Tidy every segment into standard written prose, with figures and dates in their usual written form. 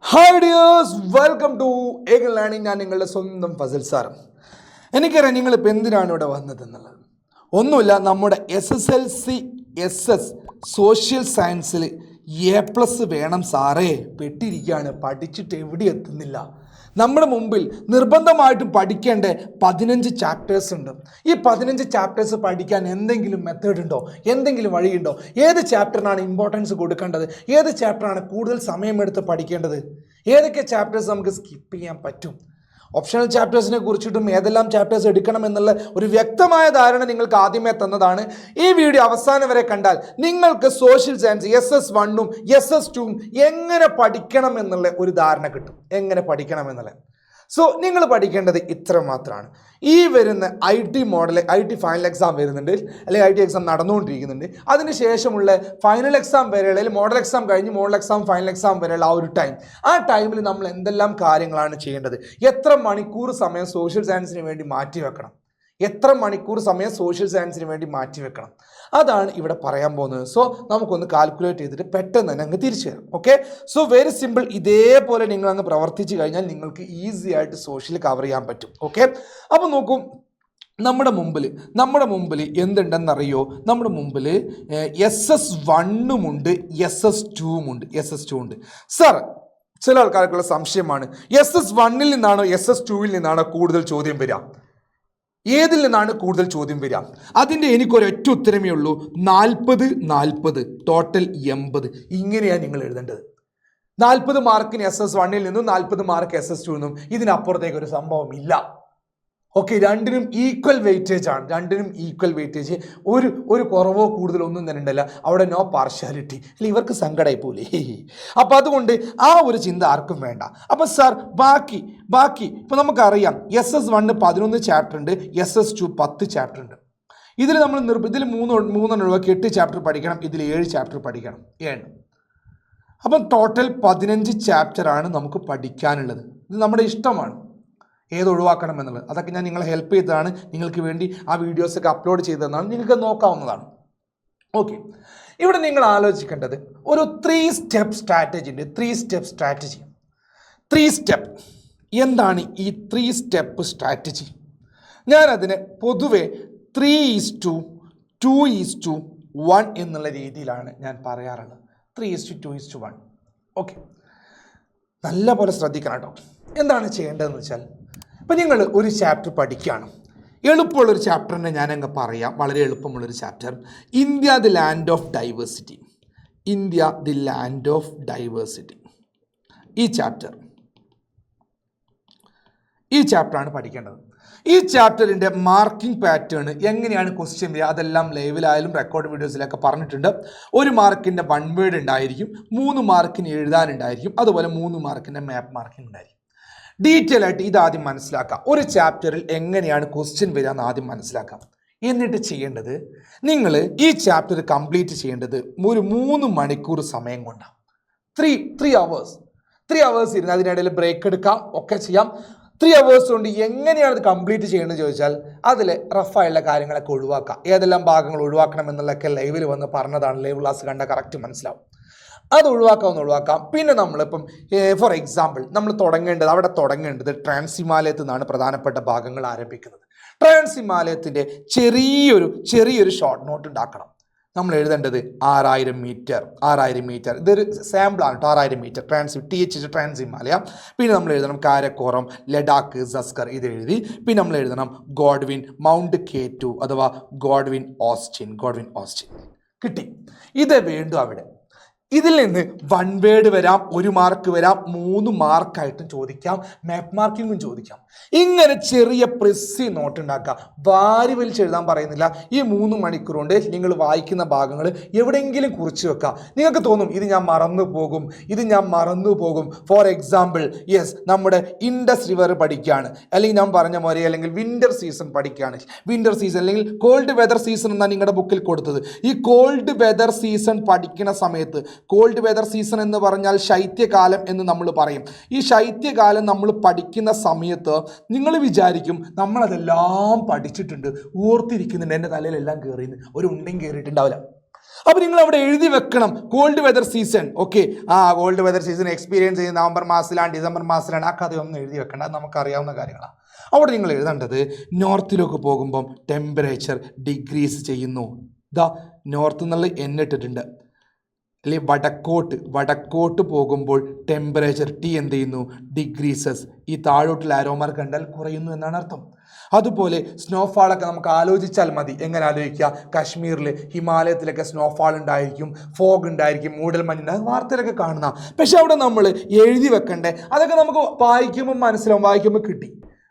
Hi dears, welcome to Ekal learning. ഞാൻ നിങ്ങളുടെ സ്വന്തം ഫസൽ സാർ. എനിക്കറിയാം നിങ്ങളിപ്പോൾ എന്തിനാണ് ഇവിടെ വന്നതെന്നുള്ളത്. ഒന്നുമില്ല, നമ്മുടെ SSLC സോഷ്യൽ സയൻസിൽ A+ വേണം സാറേ. പെട്ടിരിക്കുകയാണ്, പഠിച്ചിട്ട് എവിടെ എത്തുന്നില്ല. നമ്മുടെ മുമ്പിൽ നിർബന്ധമായിട്ടും പഠിക്കേണ്ട 15 ചാപ്റ്റേഴ്സ് ഉണ്ട്. ഈ 15 ചാപ്റ്റേഴ്സ് പഠിക്കാൻ എന്തെങ്കിലും മെത്തേഡ് ഉണ്ടോ? എന്തെങ്കിലും വഴിയുണ്ടോ? ഏത് ചാപ്റ്ററിനാണ് ഇമ്പോർട്ടൻസ് കൊടുക്കേണ്ടത്? ഏത് ചാപ്റ്ററാണ് കൂടുതൽ സമയമെടുത്ത് പഠിക്കേണ്ടത്? ഏതൊക്കെ ചാപ്റ്റേഴ്സ് നമുക്ക് സ്കിപ്പ് ചെയ്യാൻ പറ്റും? ഓപ്ഷണൽ ചാപ്റ്റേഴ്സിനെ കുറിച്ചിട്ടും ഏതെല്ലാം ചാപ്റ്റേഴ്സ് എടുക്കണമെന്നുള്ള ഒരു വ്യക്തമായ ധാരണ നിങ്ങൾക്ക് ആദ്യമേ തന്നതാണ്. ഈ വീഡിയോ അവസാനം വരെ കണ്ടാൽ നിങ്ങൾക്ക് സോഷ്യൽ സയൻസ് SS1ഉം SS2ഉം എങ്ങനെ പഠിക്കണം എന്നുള്ള ഒരു ധാരണ കിട്ടും. എങ്ങനെ പഠിക്കണം എന്നുള്ള. സോ നിങ്ങൾ പഠിക്കേണ്ടത് ഇത്ര മാത്രമാണ്. ഈ വരുന്ന IT ഫൈനൽ എക്സാം വരുന്നുണ്ട്, അല്ലെങ്കിൽ IT എക്സാം നടന്നുകൊണ്ടിരിക്കുന്നുണ്ട്. അതിന് ശേഷമുള്ള ഫൈനൽ എക്സാം വരെ, അല്ലെങ്കിൽ മോഡൽ എക്സാം കഴിഞ്ഞ് മോഡൽ എക്സാം ഫൈനൽ എക്സാം വരെയുള്ള ആ ഒരു ടൈം, ആ ടൈമിൽ നമ്മൾ എന്തെല്ലാം കാര്യങ്ങളാണ് ചെയ്യേണ്ടത്? എത്ര മണിക്കൂർ സമയം സോഷ്യൽ സയൻസിന് വേണ്ടി മാറ്റി വെക്കണം? എത്ര മണിക്കൂർ സമയം സോഷ്യൽ സയൻസിന് വേണ്ടി മാറ്റി വെക്കണം? അതാണ് ഇവിടെ പറയാൻ പോകുന്നത്. സോ നമുക്കൊന്ന് കാൽക്കുലേറ്റ് ചെയ്തിട്ട് പെട്ടെന്ന് തന്നെ അങ്ങ് തിരിച്ചു തരാം. Okay, so very simple. ഇതേപോലെ നിങ്ങൾ അങ്ങ് പ്രവർത്തിച്ച് കഴിഞ്ഞാൽ നിങ്ങൾക്ക് ഈസി ആയിട്ട് സോഷ്യൽ കവർ ചെയ്യാൻ പറ്റും. ഓക്കെ, അപ്പോൾ നോക്കൂ, നമ്മുടെ മുമ്പിൽ എന്തുണ്ടെന്നറിയോ? നമ്മുടെ മുമ്പിൽ SS1ഉം ഉണ്ട്, SS2ഉം ഉണ്ട്. സാർ, ചില ആൾക്കാർക്കുള്ള സംശയമാണ്, SS1ൽ നിന്നാണോ SS2വിൽ നിന്നാണോ കൂടുതൽ ചോദ്യം വരിക? ഏതിൽ നിന്നാണ് കൂടുതൽ ചോദ്യം വരിക? അതിൻ്റെ എനിക്കൊരൊറ്റ ഉത്തരമേ ഉള്ളൂ, 40 ടോട്ടൽ 80. ഇങ്ങനെയാണ് നിങ്ങൾ എഴുതേണ്ടത്. 40 മാർക്കിന് SS1ൽ നിന്നും 40 മാർക്ക് SS2ൽ നിന്നും. ഇതിനപ്പുറത്തേക്ക് ഒരു സംഭവം ഇല്ല. ഓക്കെ, രണ്ടിനും ഈക്വൽ വെയിറ്റേജ് ആണ്. ഒരു കുറവോ കൂടുതലോ ഒന്നും തന്നെ ഉണ്ടല്ല. അവിടെ നോ പാർഷ്യാലിറ്റി. അല്ല, ഇവർക്ക് സങ്കടമായി പോലെ. അപ്പം അതുകൊണ്ട് ആ ഒരു ചിന്ത ആർക്കും വേണ്ട. അപ്പം സാർ, ബാക്കി ഇപ്പം നമുക്കറിയാം SS1 11 ചാപ്റ്റർ ഉണ്ട്, SS2 10 ചാപ്റ്റർ ഉണ്ട്. ഇതിൽ നമ്മൾ ഇതിൽ മൂന്നെണ്ണം ഒഴിവാക്കി 8 ചാപ്റ്റർ പഠിക്കണം, ഇതിൽ 7 ചാപ്റ്റർ പഠിക്കണം. 7. അപ്പം ടോട്ടൽ 15 ചാപ്റ്ററാണ് നമുക്ക് പഠിക്കാനുള്ളത്. ഇത് നമ്മുടെ ഇഷ്ടമാണ് ഏത് ഒഴിവാക്കണം എന്നുള്ളത്. അതൊക്കെ ഞാൻ നിങ്ങളെ ഹെൽപ്പ് ചെയ്തതാണ്, നിങ്ങൾക്ക് വേണ്ടി ആ വീഡിയോസൊക്കെ അപ്ലോഡ് ചെയ്തതെന്നാണ്, നിങ്ങൾക്ക് നോക്കാവുന്നതാണ്. ഓക്കെ, ഇവിടെ നിങ്ങൾ ആലോചിക്കേണ്ടത് ഒരു 3 സ്റ്റെപ്പ് സ്ട്രാറ്റജി ഉണ്ട്. 3 സ്റ്റെപ്പ്. എന്താണ് ഈ 3 സ്റ്റെപ്പ് സ്ട്രാറ്റജി? ഞാനതിനെ പൊതുവെ 3:2:1 എന്നുള്ള രീതിയിലാണ് ഞാൻ പറയാറുള്ളത്. 3:2:1. ഓക്കെ, നല്ല പോലെ ശ്രദ്ധിക്കണം കേട്ടോ. എന്താണ് ചെയ്യേണ്ടതെന്ന് വെച്ചാൽ, ഇപ്പം നിങ്ങൾ ഒരു ചാപ്റ്റർ പഠിക്കുകയാണ്. എളുപ്പമുള്ളൊരു ചാപ്റ്ററിനെ ഞാനങ്ങ് പറയാം, വളരെ എളുപ്പമുള്ളൊരു chapter. India the land of diversity. ഈ ചാപ്റ്ററാണ് പഠിക്കേണ്ടത്. ഈ ചാപ്റ്ററിൻ്റെ മാർക്കിംഗ് പാറ്റേൺ എങ്ങനെയാണ് ക്വസ്റ്റ്യൻ വരിക, അതെല്ലാം ലൈവിലായാലും റെക്കോർഡ് വീഡിയോസിലൊക്കെ പറഞ്ഞിട്ടുണ്ട്. 1 മാർക്കിൻ്റെ 1 വേർഡ് ഉണ്ടായിരിക്കും, 3 മാർക്കിന് എഴുതാനുണ്ടായിരിക്കും, അതുപോലെ 3 മാർക്കിൻ്റെ മാപ്പ് മാർക്കിംഗ് ഉണ്ടായിരിക്കും. ഡീറ്റെയിൽ ആയിട്ട് ഇതാദ്യം മനസ്സിലാക്കാം. ഒരു ചാപ്റ്ററിൽ എങ്ങനെയാണ് ക്വസ്റ്റ്യൻ വരിക എന്ന് ആദ്യം മനസ്സിലാക്കാം. എന്നിട്ട് ചെയ്യേണ്ടത്, നിങ്ങൾ ഈ ചാപ്റ്റർ കംപ്ലീറ്റ് ചെയ്യേണ്ടത് ഒരു 3 മണിക്കൂർ സമയം കൊണ്ടാണ്. 3 hours ഇരുന്ന് അതിനിടയിൽ ബ്രേക്ക് എടുക്കാം, ഒക്കെ ചെയ്യാം. 3 hours കൊണ്ട് എങ്ങനെയാണ് ഇത് കംപ്ലീറ്റ് ചെയ്യേണ്ടത് ചോദിച്ചാൽ, അതിൽ റഫായുള്ള കാര്യങ്ങളൊക്കെ ഒഴിവാക്കാം. ഏതെല്ലാം ഭാഗങ്ങൾ ഒഴിവാക്കണം എന്നുള്ളതൊക്കെ ലൈവിൽ വന്ന് പറഞ്ഞതാണ്. ലൈവ് ക്ലാസ് കണ്ട കറക്റ്റ് മനസ്സിലാവും. അത് ഒഴിവാക്കാം. പിന്നെ നമ്മളിപ്പം ഫോർ എക്സാമ്പിൾ നമ്മൾ തുടങ്ങേണ്ടത് ട്രാൻസ് ഹിമാലയത്തിൽ നിന്നാണ് പ്രധാനപ്പെട്ട ഭാഗങ്ങൾ ആരംഭിക്കുന്നത്. ട്രാൻസ് ഹിമാലയത്തിൻ്റെ ചെറിയൊരു ഷോർട്ട് നോട്ട് ഉണ്ടാക്കണം. നമ്മൾ എഴുതേണ്ടത് 6000 മീറ്റർ. ഇതൊരു സാമ്പിളാണ് കേട്ടോ. 6000 മീറ്റർ ട്രാൻസ് ഹിമാലയ. പിന്നെ നമ്മൾ എഴുതണം കാരക്കോറം, ലഡാക്ക്, സസ്കർ, ഇത് എഴുതി. പിന്നെ നമ്മൾ എഴുതണം ഗോഡ്വിൻ, മൗണ്ട് K2 അഥവാ ഗോഡ്വിൻ ഓസ്റ്റിൻ. കിട്ടി. ഇത് വേണ്ടു അവിടെ. ഇതിൽ നിന്ന് 1 വേർഡ് വരാം, 1 മാർക്ക് വരാം, 3 മാർക്കായിട്ടും ചോദിക്കാം, മാപ്പ് മാർക്കിങ്ങും ചോദിക്കാം. ഇങ്ങനെ ചെറിയ പ്രിസി നോട്ട് ഉണ്ടാക്കുക. വാരി വലിച്ചെഴുതാൻ പറയുന്നില്ല. ഈ 3 മണിക്കൂർ കൊണ്ട് നിങ്ങൾ വായിക്കുന്ന ഭാഗങ്ങൾ എവിടെയെങ്കിലും കുറിച്ച് വെക്കുക. നിങ്ങൾക്ക് തോന്നും ഇത് ഞാൻ മറന്നു പോകും. ഫോർ എക്സാമ്പിൾ, നമ്മുടെ ഇൻഡസ് റിവർ പഠിക്കുകയാണ്, അല്ലെങ്കിൽ ഞാൻ പറഞ്ഞ പോലെ, അല്ലെങ്കിൽ വിൻ്റർ സീസൺ പഠിക്കുകയാണ്. വിൻ്റർ സീസൺ അല്ലെങ്കിൽ കോൾഡ് വെതർ സീസൺ എന്നാണ് നിങ്ങളുടെ ബുക്കിൽ കൊടുത്തത്. ഈ കോൾഡ് വെതർ സീസൺ പഠിക്കുന്ന സമയത്ത്, കോൾഡ് വെതർ സീസൺ എന്ന് പറഞ്ഞാൽ ശൈത്യകാലം എന്ന് നമ്മൾ പറയും. ഈ ശൈത്യകാലം നമ്മൾ പഠിക്കുന്ന സമയത്ത് നിങ്ങൾ വിചാരിക്കും നമ്മളതെല്ലാം പഠിച്ചിട്ടുണ്ട്, ഓർത്തിരിക്കുന്നുണ്ട്, എൻ്റെ തലയിലെല്ലാം കയറിയെന്ന്. ഒരു ഉണ്ടെങ്കിൽ കയറിയിട്ടുണ്ടാവില്ല. അപ്പോൾ നിങ്ങൾ അവിടെ എഴുതി വെക്കണം cold weather season. Okay, cold weather season experience ചെയ്യുന്ന നവംബർ മാസത്തിലാണ്, ഡിസംബർ മാസത്തിലാണ്. ആ കഥയൊന്നും എഴുതി വെക്കേണ്ട, അത് നമുക്കറിയാവുന്ന കാര്യങ്ങളാണ്. അവിടെ നിങ്ങൾ എഴുതേണ്ടത് നോർത്തിലേക്ക് പോകുമ്പം ടെമ്പറേച്ചർ ഡിഗ്രീസ് ചെയ്യുന്നു. ഇതാ നോർത്ത് എന്നുള്ള ഇട്ടിട്ടുണ്ട്. അല്ലെങ്കിൽ വടക്കോട്ട് പോകുമ്പോൾ ടെമ്പറേച്ചർ ടി എന്ത് ചെയ്യുന്നു, ഡിഗ്രീസസ്. ഈ താഴോട്ടുള്ള ആരോമാർ കണ്ടാൽ കുറയുന്നു എന്നാണ് അർത്ഥം. അതുപോലെ സ്നോഫാളൊക്കെ നമുക്ക് ആലോചിച്ചാൽ മതി. എങ്ങനെ ആലോചിക്കുക? കാശ്മീരിൽ ഹിമാലയത്തിലൊക്കെ സ്നോഫാൾ ഉണ്ടായിരിക്കും, ഫോഗ് ഉണ്ടായിരിക്കും, മൂടൽമഞ്ഞുണ്ടാകും, വാർത്തയിലൊക്കെ കാണുന്ന. പക്ഷെ അവിടെ നമ്മൾ എഴുതി വെക്കണ്ടേ, അതൊക്കെ നമുക്ക് വായിക്കുമ്പോൾ മനസ്സിലാവും, വായിക്കുമ്പോൾ കിട്ടി.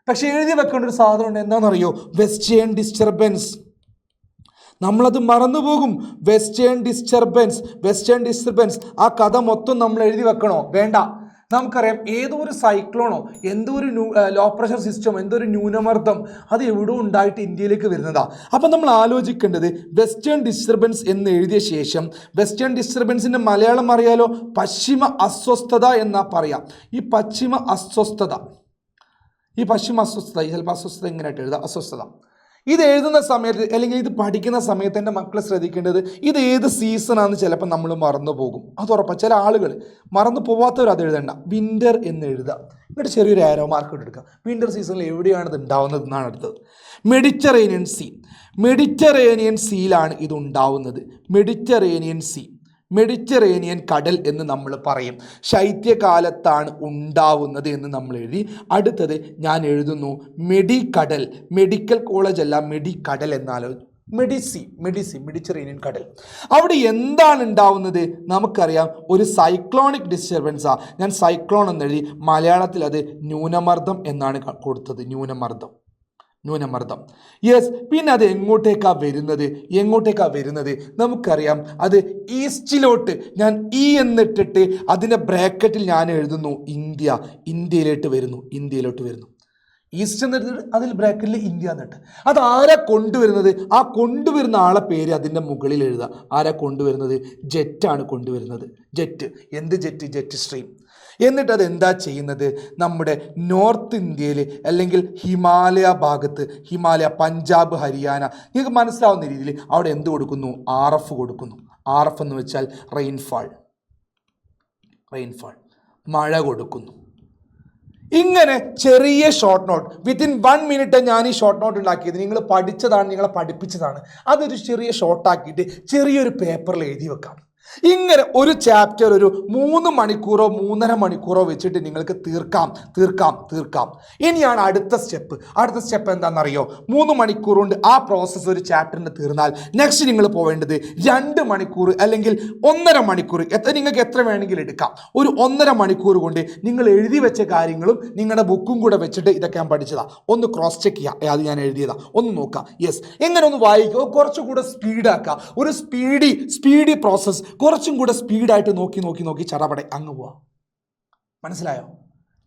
പക്ഷെ എഴുതി വെക്കേണ്ട ഒരു സാധനം ഉണ്ട്, എന്താണെന്നറിയോ? Western disturbance. നമ്മളത് മറന്നുപോകും. വെസ്റ്റേൺ ഡിസ്റ്റർബൻസ് ആ കഥ മൊത്തം നമ്മൾ എഴുതി വെക്കണോ? വേണ്ട. നമുക്കറിയാം ഏതോ ഒരു സൈക്ലോണോ, എന്തോ ഒരു ലോ പ്രഷർ സിസ്റ്റം, എന്തോ ഒരു ന്യൂനമർദ്ദം, അത് എവിടെയോ ഉണ്ടായിട്ട് ഇന്ത്യയിലേക്ക് വരുന്നതാ. അപ്പം നമ്മൾ ആലോചിക്കേണ്ടത് വെസ്റ്റേൺ ഡിസ്റ്റർബൻസ് എന്ന് എഴുതിയ ശേഷം, വെസ്റ്റേൺ ഡിസ്റ്റർബൻസിൻ്റെ മലയാളം അറിയാലോ, പശ്ചിമ അസ്വസ്ഥത എന്നാ പറയാം. ഈ പശ്ചിമ അസ്വസ്ഥത ചിലപ്പോൾ അസ്വസ്ഥത ഇങ്ങനെയായിട്ട് എഴുതാം, അസ്വസ്ഥത. ഇത് എഴുതുന്ന സമയത്ത് അല്ലെങ്കിൽ ഇത് പഠിക്കുന്ന സമയത്ത് എൻ്റെ മക്കളെ ശ്രദ്ധിക്കേണ്ടത്, ഇത് ഏത് സീസണാണെന്ന് ചിലപ്പോൾ നമ്മൾ മറന്നു പോകും. അത് ഉറപ്പാണ്. ചില ആളുകൾ മറന്നു പോവാത്തവർ അത് എഴുതണ്ട, വിൻ്റർ എന്ന് എഴുതുക. എന്നിട്ട് ചെറിയൊരു ആരോ മാർക്ക് എടുക്കുക. വിൻ്റർ സീസണിൽ എവിടെയാണ് ഇത് ഉണ്ടാവുന്നത് എന്നാണ് അടുത്തത്. മെഡിറ്ററേനിയൻ സീയിലാണ് ഇത് ഉണ്ടാവുന്നത്. മെഡിറ്ററേനിയൻ കടൽ എന്ന് നമ്മൾ പറയും. ശൈത്യകാലത്താണ് ഉണ്ടാവുന്നത് എന്ന് നമ്മൾ എഴുതി. അടുത്തത് ഞാൻ എഴുതുന്നു മെഡിക്കടൽ. മെഡിക്കൽ കോളേജ് അല്ല, മെഡിക്കടൽ എന്നാലോ, മെഡിറ്ററേനിയൻ കടൽ. അവിടെ എന്താണ് ഉണ്ടാവുന്നത് നമുക്കറിയാം. ഒരു സൈക്ലോണിക് ഡിസ്റ്റർബൻസാണ്. ഞാൻ സൈക്ലോൺ എന്നെഴുതി, മലയാളത്തിൽ അത് ന്യൂനമർദ്ദം എന്നാണ് കൊടുത്തത്. ന്യൂനമർദ്ദം. യെസ്. പിന്നെ അത് എങ്ങോട്ടേക്കാണ് വരുന്നത് നമുക്കറിയാം. അത് ഈസ്റ്റിലോട്ട്. ഞാൻ ഈ എന്നിട്ടിട്ട് അതിൻ്റെ ബ്രാക്കറ്റിൽ ഞാൻ എഴുതുന്നു ഇന്ത്യയിലോട്ട് വരുന്നു. ഈസ്റ്റ് എന്നിട്ട് അതിൽ ബ്രാക്കറ്റിൽ ഇന്ത്യ എന്നിട്ട്. അത് ആരാ കൊണ്ടുവരുന്നത്? ആ കൊണ്ടുവരുന്ന ആളെ പേര് അതിൻ്റെ മുകളിൽ എഴുതുക. ആരാ കൊണ്ടുവരുന്നത്? ജെറ്റാണ് കൊണ്ടുവരുന്നത്. Jet stream. എന്നിട്ട് അത് എന്താ ചെയ്യുന്നത്? നമ്മുടെ നോർത്ത് ഇന്ത്യയിൽ അല്ലെങ്കിൽ ഹിമാലയ ഭാഗത്ത്, പഞ്ചാബ്, ഹരിയാന, നിങ്ങൾക്ക് മനസ്സിലാവുന്ന രീതിയിൽ അവിടെ എന്ത് കൊടുക്കുന്നു? RF കൊടുക്കുന്നു. RF എന്ന് വെച്ചാൽ റെയിൻഫാൾ, മഴ കൊടുക്കുന്നു. ഇങ്ങനെ ചെറിയ ഷോർട്ട് നോട്ട്, വിത്തിൻ 1 മിനിറ്റ് ഞാൻ ഈ ഷോർട്ട് നോട്ട് ഉണ്ടാക്കിയത്. നിങ്ങൾ പഠിച്ചതാണ്, നിങ്ങളെ പഠിപ്പിച്ചതാണ്. അതൊരു ചെറിയ ഷോർട്ടാക്കിയിട്ട് ചെറിയൊരു പേപ്പറിൽ എഴുതി വെക്കാം. ഇങ്ങനെ ഒരു ചാപ്റ്റർ ഒരു 3 മണിക്കൂറോ 3.5 മണിക്കൂറോ വെച്ചിട്ട് നിങ്ങൾക്ക് തീർക്കാം. ഇനിയാണ് അടുത്ത സ്റ്റെപ്പ് എന്താണെന്നറിയോ? 3 മണിക്കൂർ കൊണ്ട് ആ പ്രോസസ്സ് ഒരു ചാപ്റ്ററിന് തീർന്നാൽ നെക്സ്റ്റ് നിങ്ങൾ പോവേണ്ടത് 2 മണിക്കൂർ അല്ലെങ്കിൽ 1.5 മണിക്കൂർ, നിങ്ങൾക്ക് എത്ര വേണമെങ്കിലും എടുക്കാം. ഒരു 1.5 മണിക്കൂർ കൊണ്ട് നിങ്ങൾ എഴുതി വെച്ച കാര്യങ്ങളും നിങ്ങളുടെ ബുക്കും കൂടെ വെച്ചിട്ട് ഇതൊക്കെ ഞാൻ പഠിച്ചതാണ്, ഒന്ന് ക്രോസ് ചെക്ക് ചെയ്യുക. അത് ഞാൻ എഴുതിയതാണ്, ഒന്ന് നോക്കാം. യെസ്, എങ്ങനെ ഒന്ന് വായിക്കുക, കുറച്ചുകൂടെ സ്പീഡാക്കുക. ഒരു സ്പീഡി പ്രോസസ്സ്, കുറച്ചും കൂടെ സ്പീഡായിട്ട് നോക്കി ചടപടെ അങ്ങ് പോവാം. മനസ്സിലായോ?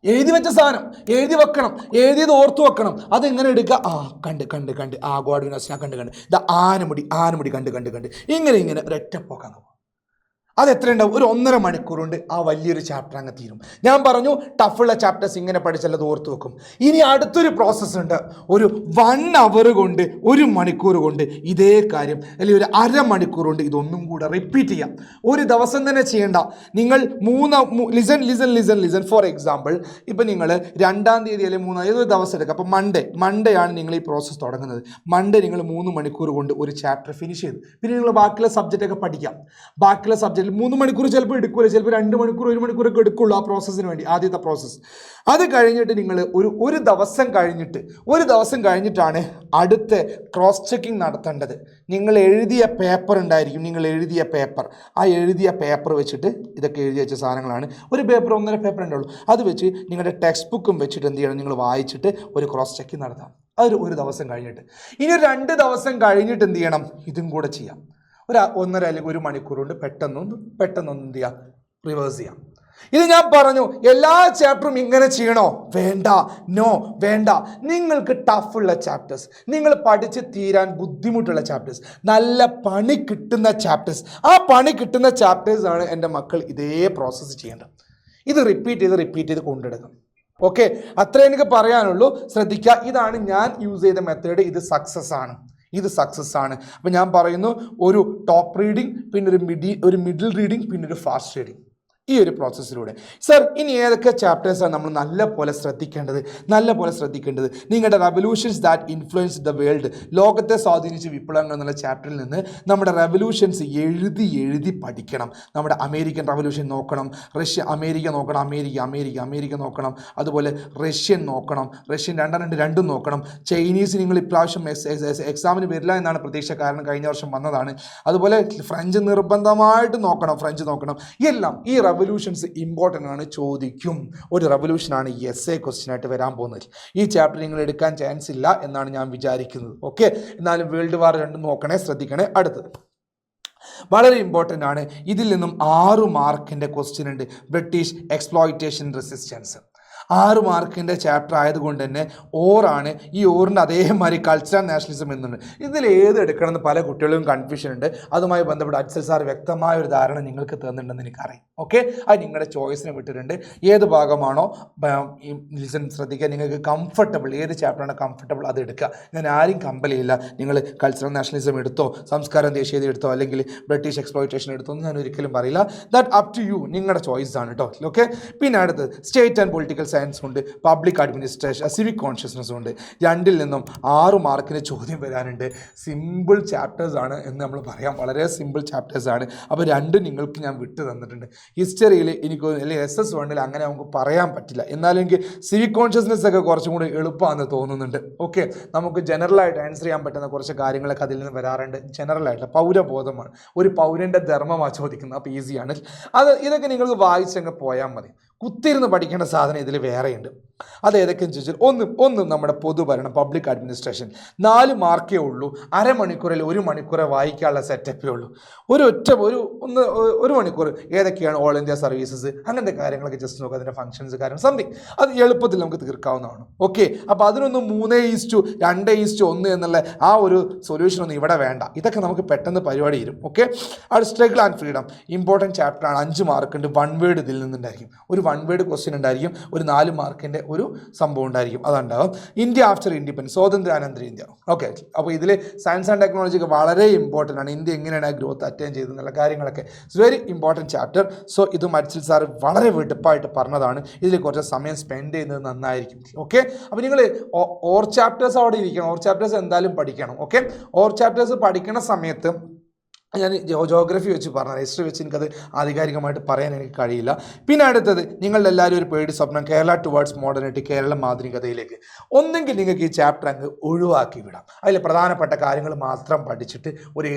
എഴുതി വെച്ച സാധനം എഴുതി വെക്കണം, എഴുതിയത് ഓർത്തു വെക്കണം. അതെങ്ങനെ എടുക്കുക? കണ്ട് ഗോഡ്വിനോസ് ഞാൻ കണ്ട് ഇത് ആനമുടി കണ്ട് ഇങ്ങനെ ഒരൊറ്റ പോക്കാൻ പോവാം. അത് എത്ര ഉണ്ടാവും? ഒരു 1.5 മണിക്കൂർ കൊണ്ട് ആ വലിയൊരു ചാപ്റ്റർ അങ്ങ് തീരും. ഞാൻ പറഞ്ഞു ടഫുള്ള ചാപ്റ്റേഴ്സ് ഇങ്ങനെ പഠിച്ചാൽ അത് ഓർത്ത് വെക്കും. ഇനി അടുത്തൊരു പ്രോസസ്സ് ഉണ്ട്. ഒരു 1 അവർ കൊണ്ട്, 1 മണിക്കൂർ കൊണ്ട് ഇതേ കാര്യം, അല്ലെങ്കിൽ ഒരു 1/2 മണിക്കൂർ കൊണ്ട് ഇതൊന്നും കൂടെ റിപ്പീറ്റ് ചെയ്യാം. ഒരു ദിവസം തന്നെ ചെയ്യേണ്ട. നിങ്ങൾ ലിസൺ. ഫോർ എക്സാമ്പിൾ, ഇപ്പം നിങ്ങൾ 2-ാം തീയതി അല്ലെങ്കിൽ 3-ാം തീയതി ഒരു ദിവസം എടുക്കുക. അപ്പം മൺഡേ ആണ് നിങ്ങൾ ഈ പ്രോസസ്സ് തുടങ്ങുന്നത്. മൺഡേ നിങ്ങൾ 3 മണിക്കൂർ കൊണ്ട് ഒരു ചാപ്റ്റർ ഫിനിഷ് ചെയ്തു. പിന്നെ നിങ്ങൾ ബാക്കിയുള്ള സബ്ജക്റ്റൊക്കെ പഠിക്കാം. ബാക്കിയുള്ള സബ്ജക്റ്റ് 3 മണിക്കൂർ ചിലപ്പോൾ എടുക്കില്ല, ചിലപ്പോൾ 2 മണിക്കൂർ 1 മണിക്കൂറൊക്കെ എടുക്കുള്ളൂ ആ പ്രോസസ്സിന് വേണ്ടി, ആദ്യത്തെ പ്രോസസ്സ്. അത് കഴിഞ്ഞിട്ട് നിങ്ങൾ ഒരു ദിവസം കഴിഞ്ഞിട്ടാണ് അടുത്ത ക്രോസ് ചെക്കിംഗ് നടത്തേണ്ടത്. നിങ്ങൾ എഴുതിയ പേപ്പർ ഉണ്ടായിരിക്കും, ആ എഴുതിയ പേപ്പർ വെച്ചിട്ട്, ഇതൊക്കെ എഴുതി വെച്ച സാധനങ്ങളാണ്. ഒരു പേപ്പർ 1.5 പേപ്പർ ഉണ്ടാവുള്ളൂ. അത് വെച്ച് നിങ്ങളുടെ ടെക്സ്റ്റ് ബുക്കും വെച്ചിട്ട് എന്ത് ചെയ്യണം? നിങ്ങൾ വായിച്ചിട്ട് ഒരു ക്രോസ് ചെക്കിംഗ് നടത്താം. അത് ഒരു ദിവസം കഴിഞ്ഞിട്ട്. ഇനി 2 ദിവസം കഴിഞ്ഞിട്ട് എന്ത് ചെയ്യണം? ഇതും കൂടെ ചെയ്യാം. ഒരു 1.5 അല്ലെങ്കിൽ 1 മണിക്കൂർ കൊണ്ട് പെട്ടെന്നൊന്ന് എന്ത് ചെയ്യാം? റിവേഴ്സ് ചെയ്യാം. ഇത് ഞാൻ പറഞ്ഞു എല്ലാ ചാപ്റ്ററും ഇങ്ങനെ ചെയ്യണോ? വേണ്ട. നിങ്ങൾക്ക് ടഫുള്ള ചാപ്റ്റേഴ്സ്, നിങ്ങൾ പഠിച്ച് തീരാൻ ബുദ്ധിമുട്ടുള്ള ചാപ്റ്റേഴ്സ്, നല്ല പണി കിട്ടുന്ന ചാപ്റ്റേഴ്സ്, ആ പണി കിട്ടുന്ന ചാപ്റ്റേഴ്സാണ് എൻ്റെ മക്കൾ ഇതേ പ്രോസസ്സ് ചെയ്യേണ്ടത്. ഇത് റിപ്പീറ്റ് ചെയ്ത് കൊണ്ടെടുക്കണം. ഓക്കെ, അത്രേ എനിക്ക് പറയാനുള്ളൂ. ശ്രദ്ധിക്കുക, ഇതാണ് ഞാൻ യൂസ് ചെയ്ത മെത്തേഡ്. ഇത് സക്സസ് ആണ്. ഇത് സക്സസ് ആണ്. അപ്പോൾ ഞാൻ പറയുന്നു, ഒരു ടോപ്പ് റീഡിങ്, പിന്നെ ഒരു മിഡിൽ റീഡിങ്, പിന്നെ ഒരു ഫാസ്റ്റ് റീഡിങ്, ഈ ഒരു പ്രോസസ്സിലൂടെ. സർ, ഇനി ഏതൊക്കെ ചാപ്റ്റേഴ്സാണ് നമ്മൾ നല്ല പോലെ ശ്രദ്ധിക്കേണ്ടത്? നിങ്ങളുടെ revolutions that influence the world, ലോകത്തെ സ്വാധീനിച്ച വിപ്ലവങ്ങൾ എന്നുള്ള ചാപ്റ്ററിൽ നിന്ന് നമ്മുടെ റെവല്യൂഷൻസ് എഴുതി പഠിക്കണം. നമ്മുടെ അമേരിക്കൻ റെവല്യൂഷൻ നോക്കണം, അമേരിക്ക നോക്കണം, അതുപോലെ റഷ്യൻ നോക്കണം, രണ്ടും നോക്കണം. ചൈനീസ് നിങ്ങൾ ഇപ്രാവശ്യം എക്സാമിന് വരില്ല എന്നാണ് പ്രതീക്ഷ, കാരണം കഴിഞ്ഞ വർഷം വന്നതാണ്. അതുപോലെ ഫ്രഞ്ച് നിർബന്ധമായിട്ട് നോക്കണം. എല്ലാം ഈ റെവല്യൂഷൻസ് ഇമ്പോർട്ടൻ്റ് ആണ്, ചോദിക്കും. ഒരു റെവല്യൂഷനാണ് എസ്എ ക്വസ്റ്റ്യൻ ആയിട്ട് വരാൻ പോകുന്നത്. ഈ ചാപ്റ്റർ നിങ്ങൾ എടുക്കാൻ ചാൻസ് ഇല്ല എന്നാണ് ഞാൻ വിചാരിക്കുന്നത്. ഓക്കെ, എന്നാലും വേൾഡ് വാർ 2 ശ്രദ്ധിക്കണേ. അടുത്തത് വളരെ ഇമ്പോർട്ടൻ്റ് ആണ്. ഇതിൽ നിന്നും 6 മാർക്കിൻ്റെ ക്വസ്റ്റ്യൻ ഉണ്ട്. ബ്രിട്ടീഷ് എക്സ്പ്ലോയിറ്റേഷൻ റെസിസ്റ്റൻസ് 6 മാർക്കിൻ്റെ ചാപ്റ്റർ ആയതുകൊണ്ട് തന്നെ ഓറാണ്. ഈ ഓറിൻ്റെ അതേമാതിരി കൾച്ചറൽ നാഷണലിസം എന്നുണ്ട്. ഇതിൽ ഏത് എടുക്കണമെന്ന് പല കുട്ടികളും കൺഫ്യൂഷൻ ഉണ്ട്. അതുമായി ബന്ധപ്പെട്ട് അഫ്സൽ സാർ വ്യക്തമായ ഒരു ധാരണ നിങ്ങൾക്ക് തന്നിട്ടുണ്ടെന്ന് എനിക്കറിയാം. ഓക്കെ, അത് നിങ്ങളുടെ ചോയ്സിന് വിട്ടിട്ടുണ്ട്. ഏത് ഭാഗമാണോ ലിസൺ ശ്രദ്ധിക്കുക, നിങ്ങൾക്ക് കംഫർട്ടബിൾ, ഏത് ചാപ്റ്ററാണ് കംഫർട്ടബിൾ അത് എടുക്കുക. ഞാൻ ആരും കമ്പൽ ചെയ്യില്ല. നിങ്ങൾ കൾച്ചറൽ നാഷണലിസം എടുത്തോ, സംസ്കാരം ദേശീയത എടുത്തോ, അല്ലെങ്കിൽ ബ്രിട്ടീഷ് എക്സ്പ്ലോയിറ്റേഷൻ എടുത്തോ എന്ന് ഞാൻ ഒരിക്കലും പറയില്ല. ദാറ്റ് അപ് ടു യു, നിങ്ങളുടെ ചോയ്സ് ആണ് കേട്ടോ. ഓക്കെ, പിന്നെ അടുത്തത് സ്റ്റേറ്റ് ആൻഡ് പൊളിറ്റിക്കൽ സയൻസ് ഉണ്ട്, പബ്ലിക് അഡ്മിനിസ്ട്രേഷൻ, സിവിക് കോൺഷ്യസ്നസ് ഉണ്ട്. 2 നിന്നും 6 മാർക്കിന് ചോദ്യം വരാനുണ്ട്. സിമ്പിൾ ചാപ്റ്റേഴ്സ് ആണ് എന്ന് നമ്മൾ പറയാം, വളരെ സിമ്പിൾ ചാപ്റ്റേഴ്സ് ആണ്. അപ്പോൾ 2 നിങ്ങൾക്ക് ഞാൻ വിട്ടു തന്നിട്ടുണ്ട്. ഹിസ്റ്ററിയിൽ എനിക്ക് അല്ലെങ്കിൽ SS1 അങ്ങനെ നമുക്ക് പറയാൻ പറ്റില്ല, എന്നാലും എനിക്ക് സിവിക് കോൺഷ്യസ്നസ് ഒക്കെ കുറച്ചും കൂടി എളുപ്പമാണെന്ന് തോന്നുന്നുണ്ട്. ഓക്കെ, നമുക്ക് ജനറലായിട്ട് ആൻസർ ചെയ്യാൻ പറ്റുന്ന കുറച്ച് കാര്യങ്ങളൊക്കെ അതിൽ നിന്ന് വരാറുണ്ട്. ജനറലായിട്ട് പൗരബോധമാണ്, ഒരു പൗരൻ്റെ ധർമ്മമാണ് ചോദിക്കുന്നത്. അപ്പോൾ ഈസിയാണ് ഇതൊക്കെ നിങ്ങൾക്ക് വായിച്ചങ്ങ് പോയാൽ മതി. കുത്തിരുന്ന് പഠിക്കേണ്ട സാധനം ഇതിൽ വേറെയുണ്ട്. അത് ഏതൊക്കെയെന്ന് ചോദിച്ചാൽ, ഒന്ന് നമ്മുടെ പൊതുഭരണം, പബ്ലിക് അഡ്മിനിസ്ട്രേഷൻ 4 മാർക്കേ ഉള്ളൂ. അരമണിക്കൂറിൽ 1 മണിക്കൂറെ വായിക്കാനുള്ള സെറ്റപ്പേ ഉള്ളൂ. ഒരു മണിക്കൂർ ഏതൊക്കെയാണ് ഓൾ ഇന്ത്യ സർവീസസ്, അങ്ങനത്തെ കാര്യങ്ങളൊക്കെ ജസ്റ്റ് നോക്കുക, അതിൻ്റെ ഫംഗ്ഷൻസ് കാര്യം സംതിങ്, അത് എളുപ്പത്തിൽ നമുക്ക് തീർക്കാവുന്നതാണ്. ഓക്കെ, അപ്പോൾ അതിനൊന്നും 3:2:1 എന്നുള്ള ആ ഒരു സൊല്യൂഷൻ ഒന്നും ഇവിടെ വേണ്ട. ഇതൊക്കെ നമുക്ക് പെട്ടെന്ന് പരിപാടി തരും. ഓക്കെ, അത് സ്ട്രഗിൾ ആൻഡ് ഫ്രീഡം ഇമ്പോർട്ടൻറ്റ് ചാപ്റ്ററാണ്. 5 മാർക്കുണ്ട്. 1 വേർഡ് ഇതിൽ നിന്നുണ്ടായിരിക്കും. ഒരു 1 വേർഡ് ക്വസ്റ്റ്യൻ ഉണ്ടായിരിക്കും. ഒരു 4 മാർക്കിൻ്റെ ഒരു സംഭവം ഉണ്ടായിരിക്കും. അതുണ്ടാവും. ഇന്ത്യ ആഫ്റ്റർ ഇൻഡിപെൻഡൻസ്, സ്വാതന്ത്ര്യാനന്തര ഇന്ത്യ. ഓക്കെ, അപ്പോൾ ഇതിൽ സയൻസ് ആൻഡ് ടെക്നോളജി ഒക്കെ വളരെ ഇമ്പോർട്ടൻ്റ് ആണ്. ഇന്ത്യ എങ്ങനെയാണ് ആ ഗ്രോത്ത് അറ്റൈൻ ചെയ്തെന്നുള്ള കാര്യങ്ങളൊക്കെ it's very important chapter. So ഇത് മത്സൽ സാർ വളരെ വെടുപ്പായിട്ട് പറഞ്ഞതാണ്. ഇതിൽ കുറച്ച് സമയം സ്പെൻഡ് ചെയ്യുന്നത് നന്നായിരിക്കും. ഓക്കെ, അപ്പോൾ നിങ്ങൾ ഓർ ചാപ്റ്റേഴ്സ് അവിടെ ഇരിക്കണം. ഓർ ചാപ്റ്റേഴ്സ് എന്തായാലും പഠിക്കണം. ഓക്കെ, ഓർ ചാപ്റ്റേഴ്സ് പഠിക്കുന്ന സമയത്ത് ഞാൻ ജോഗ്രഫി വെച്ച് പറഞ്ഞ, ഹിസ്റ്ററി വെച്ച് എനിക്കത് ആധികാരികമായിട്ട് പറയാൻ എനിക്ക് കഴിയില്ല. പിന്നെ അടുത്തത്, നിങ്ങളുടെ എല്ലാവരും ഒരു പേടി സ്വപ്നം, കേരള ടുവേർഡ്സ് മോഡേണിറ്റി, കേരളം ആധുനികതയിലേക്ക്. ഒന്നെങ്കിൽ നിങ്ങൾക്ക് ഈ ചാപ്റ്റർ അങ്ങ് ഒഴിവാക്കി വിടാം. അതിൽ പ്രധാനപ്പെട്ട കാര്യങ്ങൾ മാത്രം പഠിച്ചിട്ട് ഒരു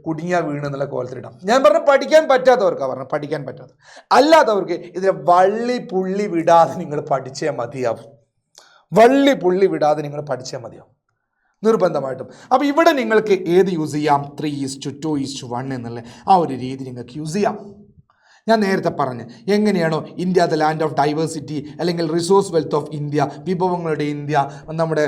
കുടുങ്ങിയ വീണ് എന്നുള്ള കോലത്തിലിടാം. ഞാൻ പറഞ്ഞ പഠിക്കാൻ പറ്റാത്തവർക്ക് പഠിക്കാൻ പറ്റാത്ത, അല്ലാത്തവർക്ക് ഇതിനെ വള്ളി പുള്ളി വിടാതെ നിങ്ങൾ പഠിച്ചേ മതിയാവും. നിർബന്ധമായിട്ടും. അപ്പോൾ ഇവിടെ നിങ്ങൾക്ക് ഏത് യൂസ് ചെയ്യാം? 3:2:1 എന്നുള്ള ആ ഒരു രീതി നിങ്ങൾക്ക് യൂസ് ചെയ്യാം. ഞാൻ നേരത്തെ പറഞ്ഞ് എങ്ങനെയാണോ India the land of diversity, അല്ലെങ്കിൽ റിസോഴ്സ് വെൽത്ത് ഓഫ് ഇന്ത്യ, വിഭവങ്ങളുടെ ഇന്ത്യ, നമ്മുടെ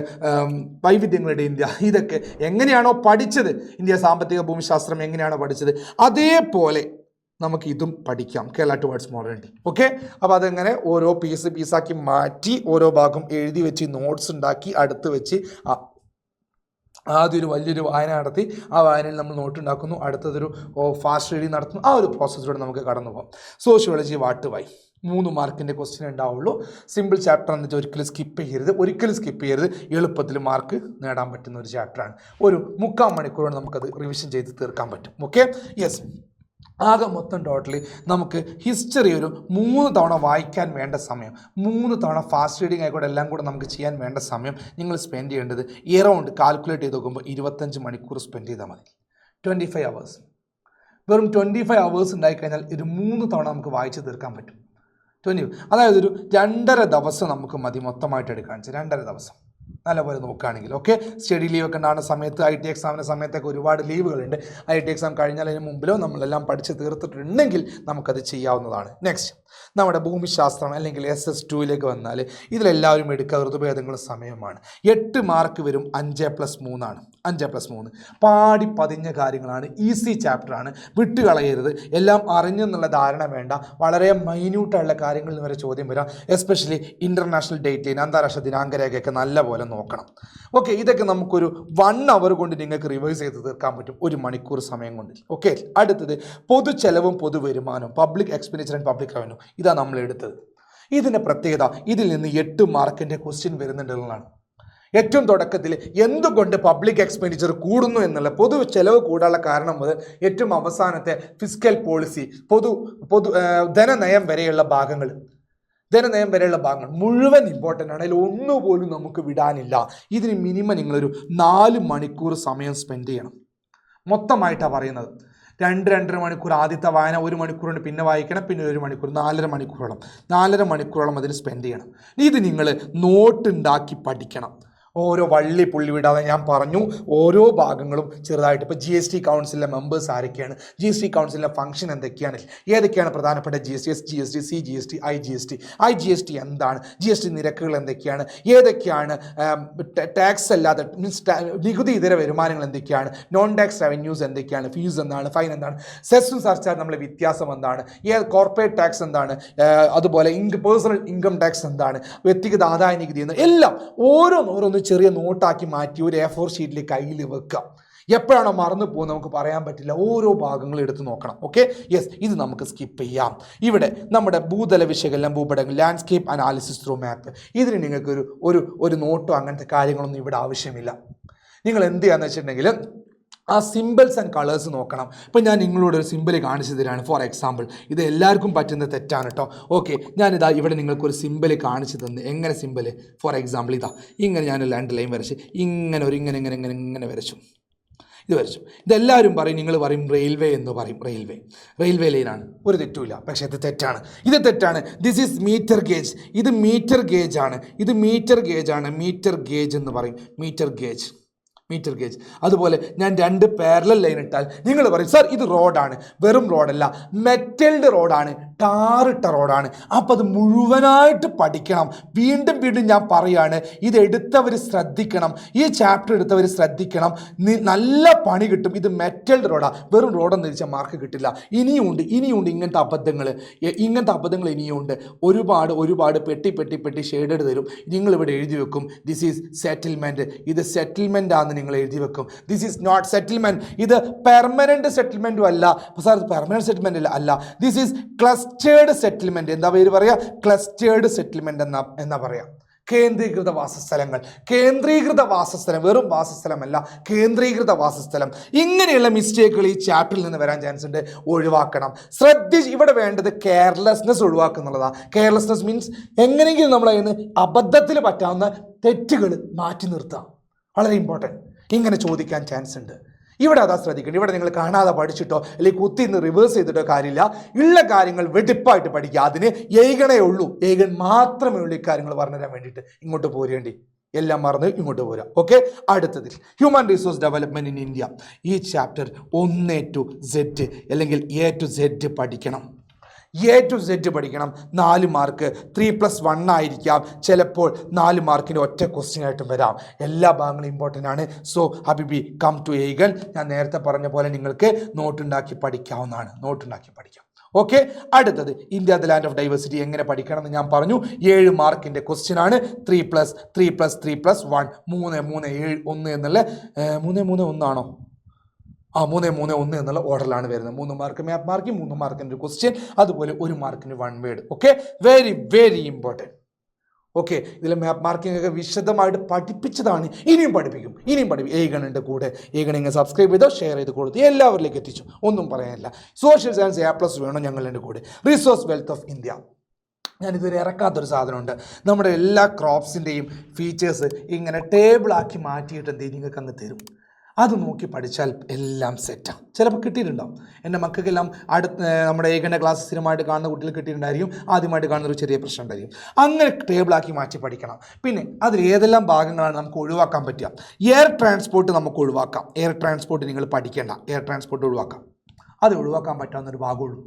വൈവിധ്യങ്ങളുടെ ഇന്ത്യ, ഇതൊക്കെ എങ്ങനെയാണോ പഠിച്ചത്, ഇന്ത്യ സാമ്പത്തിക ഭൂമിശാസ്ത്രം എങ്ങനെയാണോ പഠിച്ചത്, അതേപോലെ നമുക്ക് ഇതും പഠിക്കാം, കേരള ടുവേർഡ്സ് മോഡേണിറ്റി. ഓക്കെ, അപ്പോൾ അതെങ്ങനെ ഓരോ പീസാക്കി മാറ്റി ഓരോ ഭാഗം എഴുതി വെച്ച് നോട്ട്സ് ഉണ്ടാക്കി അടുത്ത് വെച്ച് ആദ്യം ഒരു വലിയൊരു വായന നടത്തി, ആ വായനയിൽ നമ്മൾ നോട്ടുണ്ടാക്കുന്നു, അടുത്തതൊരു ഫാസ്റ്റ് റീഡിങ് നടത്തുന്നു. ആ ഒരു പ്രോസസ്സിലൂടെ നമുക്ക് കടന്നു പോകാം. സോഷ്യോളജി വാട്ടുവായി 3 മാർക്കിൻ്റെ ക്വസ്റ്റ്യൻ ഉണ്ടാവുള്ളൂ. സിമ്പിൾ ചാപ്റ്റർ എന്ന് വെച്ചാൽ ഒരിക്കലും സ്കിപ്പ് ചെയ്യരുത്. എളുപ്പത്തിൽ മാർക്ക് നേടാൻ പറ്റുന്ന ഒരു ചാപ്റ്ററാണ്. ഒരു 3/4 മണിക്കൂറാണ് നമുക്കത് റിവിഷൻ ചെയ്ത് തീർക്കാൻ പറ്റും. Okay, yes. ആകെ മൊത്തം ടോട്ടലി നമുക്ക് ഹിസ്റ്ററി ഒരു 3 തവണ വായിക്കാൻ വേണ്ട സമയം, 3 തവണ ഫാസ്റ്റ് റീഡിങ് ആയിക്കോട്ടെ, എല്ലാം കൂടെ നമുക്ക് ചെയ്യാൻ വേണ്ട സമയം നിങ്ങൾ സ്പെൻഡ് ചെയ്യേണ്ടത് എറൗണ്ട് കാൽക്കുലേറ്റ് ചെയ്ത് നോക്കുമ്പോൾ 25 മണിക്കൂർ സ്പെൻഡ് ചെയ്താൽ മതി. 25 hours, വെറും 25 hours ഉണ്ടായിക്കഴിഞ്ഞാൽ ഒരു 3 തവണ നമുക്ക് വായിച്ച് തീർക്കാൻ പറ്റും. 20, അതായത് ഒരു 2.5 ദിവസം നമുക്ക് മതി മൊത്തമായിട്ട് എടുക്കാൻ. 2.5 ദിവസം നല്ലപോലെ നോക്കുകയാണെങ്കിൽ. ഓക്കെ, സ്റ്റഡി ലീവ് ഒക്കെ ഉണ്ടാകുന്ന സമയത്ത്, IT എക്സാമിൻ്റെ സമയത്തൊക്കെ ഒരുപാട് ലീവുകളുണ്ട്. IT എക്സാം കഴിഞ്ഞാൽ അതിന് മുമ്പിലോ നമ്മളെല്ലാം പഠിച്ച് തീർത്തിട്ടുണ്ടെങ്കിൽ നമുക്കത് ചെയ്യാവുന്നതാണ്. നെക്സ്റ്റ്, നമ്മുടെ ഭൂമിശാസ്ത്രം അല്ലെങ്കിൽ SS2 വന്നാൽ ഇതിലെല്ലാവരും എടുക്കുക ഋതുഭേദങ്ങളുടെ സമയമാണ്. 8 മാർക്ക് വരും. 5+3 ആണ്. 5+3 പാടി പതിഞ്ഞ കാര്യങ്ങളാണ്. ഈസി ചാപ്റ്ററാണ്, വിട്ടുകളയരുത്. എല്ലാം അറിഞ്ഞെന്നുള്ള ധാരണ വേണ്ട. വളരെ മൈന്യൂട്ടായുള്ള കാര്യങ്ങളിൽ വരെ ചോദ്യം വരാം. എസ്പെഷ്യലി ഇൻ്റർനാഷണൽ ഡേറ്റ് ലൈൻ, അന്താരാഷ്ട്ര ദിനാങ്കരേഖയൊക്കെ നല്ല പോലെ നോക്കണം. ഓക്കെ, ഇതൊക്കെ നമുക്കൊരു 1 അവർ കൊണ്ട് നിങ്ങൾക്ക് റിവൈസ് ചെയ്ത് തീർക്കാൻ പറ്റും 1 മണിക്കൂർ സമയം കൊണ്ട്. ഓക്കെ, അടുത്തത് പൊതു ചെലവും പൊതുവരുമാനവും, public expenditure and public revenue. ഇതാ നമ്മൾ എടുത്തത്. ഇതിൻ്റെ പ്രത്യേകത ഇതിൽ നിന്ന് 8 മാർക്കിൻ്റെ ക്വസ്റ്റ്യൻ വരുന്നുണ്ടെന്നുള്ളതാണ്. ഏറ്റവും തുടക്കത്തിൽ എന്തുകൊണ്ട് പബ്ലിക് എക്സ്പെൻഡിച്ചർ കൂടുന്നു എന്നുള്ള പൊതു ചെലവ് കൂടാനുള്ള കാരണം മുതൽ ഏറ്റവും അവസാനത്തെ ഫിസ്ക്കൽ പോളിസി, ധനനയം വരെയുള്ള ഭാഗങ്ങൾ മുഴുവൻ ഇമ്പോർട്ടൻ്റ് ആണ്. അതിൽ ഒന്നുപോലും നമുക്ക് വിടാനില്ല. ഇതിന് മിനിമം നിങ്ങളൊരു 4 മണിക്കൂർ സമയം സ്പെൻഡ് ചെയ്യണം. മൊത്തമായിട്ടാണ് പറയുന്നത്. 2-2.5 മണിക്കൂർ ആദ്യത്തെ വായന, 1 മണിക്കൂർ കൊണ്ട് പിന്നെ വായിക്കണം, പിന്നെ 1 മണിക്കൂർ, 4.5 മണിക്കൂറോളം അതിൽ സ്പെൻഡ് ചെയ്യണം. ഇത് നിങ്ങൾ നോട്ടുണ്ടാക്കി പഠിക്കണം. ഓരോ വള്ളി പുള്ളി വിടാതെ ഞാൻ പറഞ്ഞു, ഓരോ ഭാഗങ്ങളും ചെറുതായിട്ട്. ഇപ്പോൾ GST കൗൺസിലിലെ മെമ്പേഴ്സ് ആരൊക്കെയാണ്, GST കൗൺസിലിൻ്റെ ഫംഗ്ഷൻ എന്തൊക്കെയാണ്, ഏതൊക്കെയാണ് പ്രധാനപ്പെട്ട GST, SGST, CGST, IGST എന്താണ്, GST നിരക്കുകൾ എന്തൊക്കെയാണ്, ഏതൊക്കെയാണ് ടാക്സ് അല്ലാതെ മീൻസ് നികുതി ഇതര വരുമാനങ്ങൾ എന്തൊക്കെയാണ്, നോൺ ടാക്സ് റവന്യൂസ് എന്തൊക്കെയാണ്, ഫീസ് എന്താണ്, ഫൈൻ എന്താണ്, സെസ്സും സർചാർജ് തമ്മിലെ വ്യത്യാസം എന്താണ്, കോർപ്പറേറ്റ് ടാക്സ് എന്താണ്, അതുപോലെ പേഴ്സണൽ ഇൻകം ടാക്സ് എന്താണ്, വ്യക്തിഗത ആദായ നികുതി എന്ന്, എല്ലാം ഓരോന്ന് ചെറിയ നോട്ടാക്കി മാറ്റി ഒരു A4 ഷീറ്റിൽ കയ്യിൽ വെക്കുക. എപ്പോഴാണോ മറന്നു പോകുന്നത് നമുക്ക് പറയാൻ പറ്റില്ല. ഓരോ ഭാഗങ്ങളും എടുത്ത് നോക്കണം. ഓക്കെ, യെസ്, ഇത് നമുക്ക് സ്കിപ്പ് ചെയ്യാം. ഇവിടെ നമ്മുടെ ഭൂതല വിശകലനം, ഭൂപടങ്ങൾ, ലാൻഡ്സ്കേപ്പ് അനാലിസിസ് ത്രൂ മാപ്പ്, ഇതിന് നിങ്ങൾക്ക് ഒരു നോട്ടോ അങ്ങനത്തെ കാര്യങ്ങളൊന്നും ഇവിടെ ആവശ്യമില്ല. നിങ്ങൾ എന്ത് ചെയ്യാന്ന് വെച്ചിട്ടുണ്ടെങ്കിൽ ആ സിമ്പിൾസ് ആൻഡ് കളേഴ്സ് നോക്കണം. ഇപ്പം ഞാൻ നിങ്ങളോട് ഒരു സിമ്പിൾ കാണിച്ചു തരാണ്. ഫോർ എക്സാമ്പിൾ, ഇത് എല്ലാവർക്കും പറ്റുന്ന തെറ്റാണ് കേട്ടോ. ഓക്കെ, ഞാനിതാ ഇവിടെ നിങ്ങൾക്കൊരു സിമ്പിൾ കാണിച്ചു തന്നു. എങ്ങനെ സിമ്പിൾ? ഫോർ എക്സാമ്പിൾ ഇതാ ഇങ്ങനെ ഞാൻ 2 ലൈൻ വരച്ച് ഇങ്ങനെ വരച്ചു. ഇത് വരച്ചു. ഇതെല്ലാവരും പറയും, നിങ്ങൾ പറയും റെയിൽവേ എന്ന് പറയും. റെയിൽവേ ലൈനാണ്, ഒരു തെറ്റുമില്ല. പക്ഷേ ഇത് തെറ്റാണ്. This is meter gauge. ഇത് മീറ്റർ ഗേജ് ആണ്. മീറ്റർ ഗേജ് എന്ന് പറയും. Meter gauge. അതുപോലെ ഞാൻ 2 പാരലൽ ലൈൻ ഇട്ടാൽ നിങ്ങൾ പറയും സാർ ഇത് റോഡാണ്. വെറും റോഡല്ല, മെറ്റൽഡ് റോഡാണ്, ടാറിട്ട റോഡാണ്. അപ്പം അത് മുഴുവനായിട്ട് പഠിക്കണം. വീണ്ടും ഞാൻ പറയാണ്, ഇത് എടുത്തവർ ശ്രദ്ധിക്കണം. ഈ ചാപ്റ്റർ എടുത്തവർ ശ്രദ്ധിക്കണം. നല്ല പണി കിട്ടും. ഇത് മെറ്റൽഡ് റോഡാണ്, വെറും റോഡെന്ന് തിരിച്ചാൽ മാർക്ക് കിട്ടില്ല. ഇനിയുണ്ട് ഇങ്ങനത്തെ അബദ്ധങ്ങൾ ഇനിയുണ്ട്. ഒരുപാട് പെട്ടി ഷെയ്ഡഡ് തരും. നിങ്ങളിവിടെ എഴുതി വെക്കും ദിസ് ഈസ് സെറ്റിൽമെൻറ്റ്. ഇത് സെറ്റിൽമെൻ്റ് ആണെന്ന് നിങ്ങൾ എഴുതി വെക്കും. This is not settlement. ഇത് പെർമനൻറ്റ് സെറ്റിൽമെൻറ്റും അല്ല. സാർ പെർമനൻറ്റ് സെറ്റിൽമെൻറ്റ് അല്ല. This is clustered settlement. എന്താ പേര് പറയുക? ക്ലസ്റ്റേർഡ് സെറ്റിൽമെൻറ്റ് എന്നാ പറയാം. കേന്ദ്രീകൃത വാസസ്ഥലം, വെറും വാസസ്ഥലമല്ല, കേന്ദ്രീകൃത വാസസ്ഥലം. ഇങ്ങനെയുള്ള മിസ്റ്റേക്കുകൾ ഈ ചാപ്റ്ററിൽ നിന്ന് വരാൻ ചാൻസ് ഉണ്ട്. ഒഴിവാക്കണം. ഇവിടെ വേണ്ടത് കെയർലെസ്നെസ് ഒഴിവാക്കുന്നുള്ളതാണ്. കെയർലെസ്നെസ് മീൻസ് എങ്ങനെയെങ്കിലും നമ്മളതിന് അബദ്ധത്തിൽ പറ്റാവുന്ന തെറ്റുകൾ മാറ്റി നിർത്താം. വളരെ ഇമ്പോർട്ടൻറ്റ്. ഇങ്ങനെ ചോദിക്കാൻ ചാൻസ് ഉണ്ട്. ഇവിടെ അതാ ശ്രദ്ധിക്കണം. ഇവിടെ നിങ്ങൾ കാണാതെ പഠിച്ചിട്ടോ അല്ലെങ്കിൽ കുത്തിന്ന് റിവേഴ്സ് ചെയ്തിട്ടോ കാര്യമില്ല. ഉള്ള കാര്യങ്ങൾ വെടിപ്പായിട്ട് പഠിക്കുക. അതിന് ഏകണേ ഉള്ളൂ, ഏകൻ മാത്രമേ ഉള്ളൂ ഇക്കാര്യങ്ങൾ പറഞ്ഞു തരാൻ വേണ്ടിയിട്ട് ഇങ്ങോട്ട് പോരേണ്ടി. എല്ലാം മറന്ന് ഇങ്ങോട്ട് പോരാ. ഓക്കെ, അടുത്തതിൽ human resource development in India. ഈ ചാപ്റ്റർ 1 to Z അല്ലെങ്കിൽ A to Z പഠിക്കണം. A to Z പഠിക്കണം. 4 മാർക്ക്, 3+1 ആയിരിക്കാം. ചിലപ്പോൾ 4 മാർക്കിൻ്റെ ഒറ്റ ക്വസ്റ്റ്യൻ ആയിട്ടും വരാം. എല്ലാ ഭാഗങ്ങളും ഇമ്പോർട്ടൻ്റ് ആണ്. സോ ഹബീബി കം ടു ഏഗൻ. ഞാൻ നേരത്തെ പറഞ്ഞ പോലെ നിങ്ങൾക്ക് നോട്ടുണ്ടാക്കി പഠിക്കാവുന്നതാണ്. ഓക്കെ, അടുത്തത് India the land of diversity എങ്ങനെ പഠിക്കണം എന്ന് ഞാൻ പറഞ്ഞു. 7 മാർക്കിൻ്റെ ക്വസ്റ്റ്യൻ ആണ്. 3+3+3+1 3 7 1 എന്നുള്ള 3 ആണോ? 3 എന്നുള്ള ഓർഡറിലാണ് വരുന്നത്. 3 മാർക്ക് മാപ്പ് മാർക്കിംഗ്, 3 മാർക്കിൻ്റെ ക്വസ്റ്റ്യൻ, അതുപോലെ 1 മാർക്കിന് 1 word. Okay, very important. Okay, ഇതിൽ മാപ്പ് മാർക്കിംഗ് ഒക്കെ വിശദമായിട്ട് പഠിപ്പിച്ചതാണ്. ഇനിയും പഠിപ്പിക്കും. ഏഗണിൻ്റെ കൂടെ ഏഗണിങ്ങ് സബ്സ്ക്രൈബ് ചെയ്തോ, ഷെയർ ചെയ്ത് കൊടുത്തു, എല്ലാവരിലേക്ക് എത്തിച്ചു. ഒന്നും പറയാനില്ല. സോഷ്യൽ സയൻസ് A+ വേണം ഞങ്ങളുടെ കൂടെ. Resource wealth of India. ഞാനിതുവരെ ഇറക്കാത്തൊരു സാധനമുണ്ട്. നമ്മുടെ എല്ലാ ക്രോപ്സിൻ്റെയും ഫീച്ചേഴ്സ് ഇങ്ങനെ ടേബിളാക്കി മാറ്റിയിട്ട് എന്ത് നിങ്ങൾക്ക് അങ്ങ് തരും. അത് നോക്കി പഠിച്ചാൽ എല്ലാം സെറ്റാണ്. ചിലപ്പോൾ കിട്ടിയിട്ടുണ്ടാവും. എൻ്റെ മക്കൾക്കെല്ലാം നമ്മുടെ ഏകൻ്റെ ക്ലാസ് സ്ഥിരമായിട്ട് കാണുന്ന കുട്ടികൾ കിട്ടിയിട്ടുണ്ടായിരിക്കും. ആദ്യമായിട്ട് കാണുന്ന ഒരു ചെറിയ പ്രശ്നം ഉണ്ടായിരിക്കും. അങ്ങനെ ടേബിളാക്കി മാറ്റി പഠിക്കണം. പിന്നെ അതിൽ ഏതെല്ലാം ഭാഗങ്ങളാണ് നമുക്ക് ഒഴിവാക്കാൻ പറ്റുക? എയർ ട്രാൻസ്പോർട്ട് നമുക്ക് ഒഴിവാക്കാം. എയർ ട്രാൻസ്പോർട്ട് നിങ്ങൾ പഠിക്കേണ്ട. എയർ ട്രാൻസ്പോർട്ട് ഒഴിവാക്കാം. അത് ഒഴിവാക്കാൻ പറ്റാവുന്നൊരു ഭാഗമുള്ളൂ.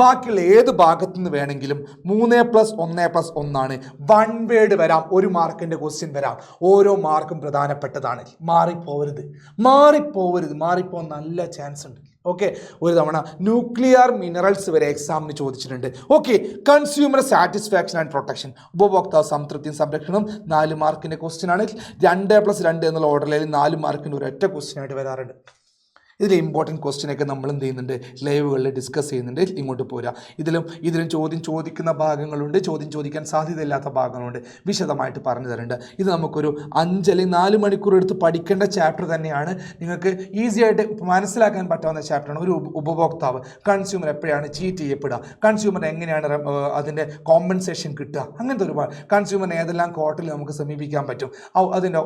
ബാക്കിയുള്ള ഏത് ഭാഗത്തു നിന്ന് വേണമെങ്കിലും 3+1+1 1 വേർഡ് വരാം. 1 മാർക്കിൻ്റെ ക്വസ്റ്റ്യൻ വരാം. ഓരോ മാർക്കും പ്രധാനപ്പെട്ടതാണ്. മാറിപ്പോവരുത്. മാറിപ്പോവാൻ നല്ല ചാൻസ് ഉണ്ട്. ഓക്കെ, ഒരു തവണ ന്യൂക്ലിയർ മിനറൽസ് വരെ എക്സാമിന് ചോദിച്ചിട്ടുണ്ട്. Okay, consumer satisfaction and protection, ഉപഭോക്താവ് സംതൃപ്തിയും സംരക്ഷണവും 4 മാർക്കിൻ്റെ ക്വസ്റ്റ്യൻ ആണ്. 2+2 എന്നുള്ള ഓർഡറിൽ 4 മാർക്കിൻ്റെ ഒരൊറ്റ ക്വസ്റ്റ്യൻ ആയിട്ട് വരാറുണ്ട്. ഇതിൽ ഇമ്പോർട്ടൻറ്റ് ക്വസ്റ്റ്യനൊക്കെ നമ്മൾ എന്ത് ചെയ്യുന്നുണ്ട്, ലൈവുകളിൽ ഡിസ്കസ് ചെയ്യുന്നുണ്ട്. ഇങ്ങോട്ട് പോരാ, ഇതിലും ചോദ്യം ചോദിക്കുന്ന ഭാഗങ്ങളുണ്ട്, ചോദ്യം ചോദിക്കാൻ സാധ്യതയില്ലാത്ത ഭാഗങ്ങളുണ്ട്, വിശദമായിട്ട് പറഞ്ഞു തരുന്നുണ്ട്. ഇത് നമുക്കൊരു 5 അല്ലെങ്കിൽ 4 മണിക്കൂർ എടുത്ത് പഠിക്കേണ്ട ചാപ്റ്റർ തന്നെയാണ്. നിങ്ങൾക്ക് ഈസി ആയിട്ട് മനസ്സിലാക്കാൻ പറ്റാവുന്ന ചാപ്റ്ററാണ്. ഒരു ഉപഭോക്താവ്, കൺസ്യൂമർ എപ്പോഴാണ് ചീറ്റ് ചെയ്യപ്പെടുക, കൺസ്യൂമറിന് എങ്ങനെയാണ് അതിൻ്റെ കോമ്പൻസേഷൻ കിട്ടുക, അങ്ങനത്തെ ഒരുപാട്, കൺസ്യൂമറിന് ഏതെല്ലാം കോർട്ടിൽ നമുക്ക് സമീപിക്കാൻ പറ്റും, അതിൻ്റെ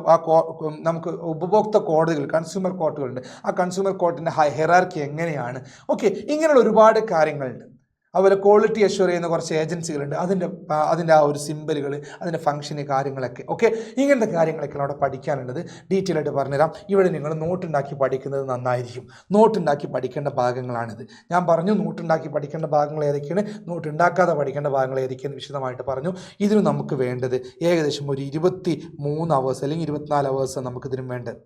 നമുക്ക് ഉപഭോക്തൃ കോടതികൾ, കൺസ്യൂമർ കോർട്ടുകളുണ്ട്, ആ കൺസ്യൂമർ കോർട്ടിൻ്റെ ഹൈറാർക്കി എങ്ങനെയാണ്, ഓക്കെ, ഇങ്ങനെയുള്ള ഒരുപാട് കാര്യങ്ങളുണ്ട്. അതുപോലെ ക്വാളിറ്റി അഷ്യൂർ ചെയ്യുന്ന കുറച്ച് ഏജൻസികളുണ്ട്, അതിൻ്റെ ആ ഒരു സിമ്പലുകൾ, അതിൻ്റെ ഫംഗ്ഷന് കാര്യങ്ങളൊക്കെ, ഓക്കെ, ഇങ്ങനത്തെ കാര്യങ്ങളൊക്കെ അവിടെ പഠിക്കാനുള്ളത്. ഡീറ്റെയിൽ ആയിട്ട് പറഞ്ഞുതരാം. ഇവിടെ നിങ്ങൾ നോട്ടുണ്ടാക്കി പഠിക്കുന്നത് നന്നായിരിക്കും. നോട്ടുണ്ടാക്കി പഠിക്കേണ്ട ഭാഗങ്ങളാണിത്. ഞാൻ പറഞ്ഞു നോട്ടുണ്ടാക്കി പഠിക്കേണ്ട ഭാഗങ്ങൾ ഏതൊക്കെയാണ്, നോട്ടുണ്ടാക്കാതെ പഠിക്കേണ്ട ഭാഗങ്ങൾ ഏതൊക്കെയാണ് വിശദമായിട്ട് പറഞ്ഞു. ഇതിന് നമുക്ക് വേണ്ടത് ഏകദേശം ഒരു 23 അവേഴ്സ് അല്ലെങ്കിൽ 24 അവേഴ്സ് നമുക്കിതിനും വേണ്ടത്.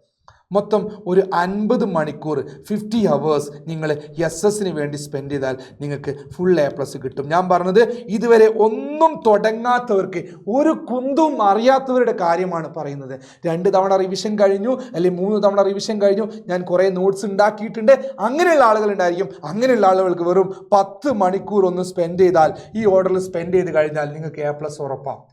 മൊത്തം ഒരു 50 മണിക്കൂർ 50 അവേഴ്സ് നിങ്ങൾ SS വേണ്ടി സ്പെൻഡ് ചെയ്താൽ നിങ്ങൾക്ക് ഫുൾ A+ കിട്ടും. ഞാൻ പറഞ്ഞത് ഇതുവരെ ഒന്നും തുടങ്ങാത്തവർക്ക്, ഒരു കുന്തും അറിയാത്തവരുടെ കാര്യമാണ് പറയുന്നത്. 2 തവണ റിവിഷൻ കഴിഞ്ഞു അല്ലെങ്കിൽ 3 തവണ റിവിഷൻ കഴിഞ്ഞു, ഞാൻ കുറേ നോട്ട്സ് ഉണ്ടാക്കിയിട്ടുണ്ട്, അങ്ങനെയുള്ള ആളുകളുണ്ടായിരിക്കും. അങ്ങനെയുള്ള ആളുകൾക്ക് വെറും 10 മണിക്കൂർ ഒന്ന് സ്പെൻഡ് ചെയ്താൽ, ഈ ഓർഡറിൽ സ്പെൻഡ് ചെയ്ത് കഴിഞ്ഞാൽ നിങ്ങൾക്ക് A+ ഉറപ്പാണ്.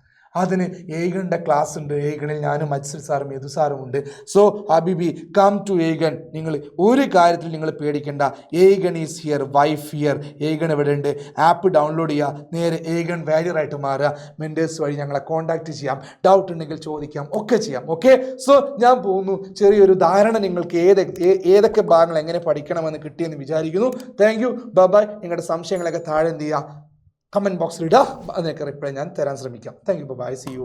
അതിന് ഏഗണിൻ്റെ ക്ലാസ് ഉണ്ട്. ഏഗണിൽ ഞാനും അജ്സൽ സാറും യദു സാറും ഉണ്ട്. സോ ഹബീബി, കം ടു ഏഗൺ. നിങ്ങൾ ഒരു കാര്യത്തിൽ നിങ്ങൾ പേടിക്കേണ്ട. Eigen is here, wife here. Eigen ഇവിടെ ഉണ്ട്. ആപ്പ് ഡൗൺലോഡ് ചെയ്യുക, നേരെ ഏഗൺ വാരിയറായിട്ട് മാറുക. മെൻറ്റേഴ്സ് വഴി ഞങ്ങളെ കോൺടാക്റ്റ് ചെയ്യാം, ഡൗട്ട് ഉണ്ടെങ്കിൽ ചോദിക്കാം, ഒക്കെ ചെയ്യാം. ഓക്കെ, സോ ഞാൻ പോകുന്നു. ചെറിയൊരു ധാരണ നിങ്ങൾക്ക് ഏതൊക്കെ ഭാഗങ്ങൾ എങ്ങനെ പഠിക്കണമെന്ന് കിട്ടിയെന്ന് വിചാരിക്കുന്നു. Thank you, bye. നിങ്ങളുടെ സംശയങ്ങളൊക്കെ താഴെ എന്ത് ചെയ്യുക, കമൻറ്റ് ബോക്സിൽ ഇടുക, അതിനൊക്കെ റിപ്ലൈ ഞാൻ തരാൻ ശ്രമിക്കാം. Thank you, bye, see U.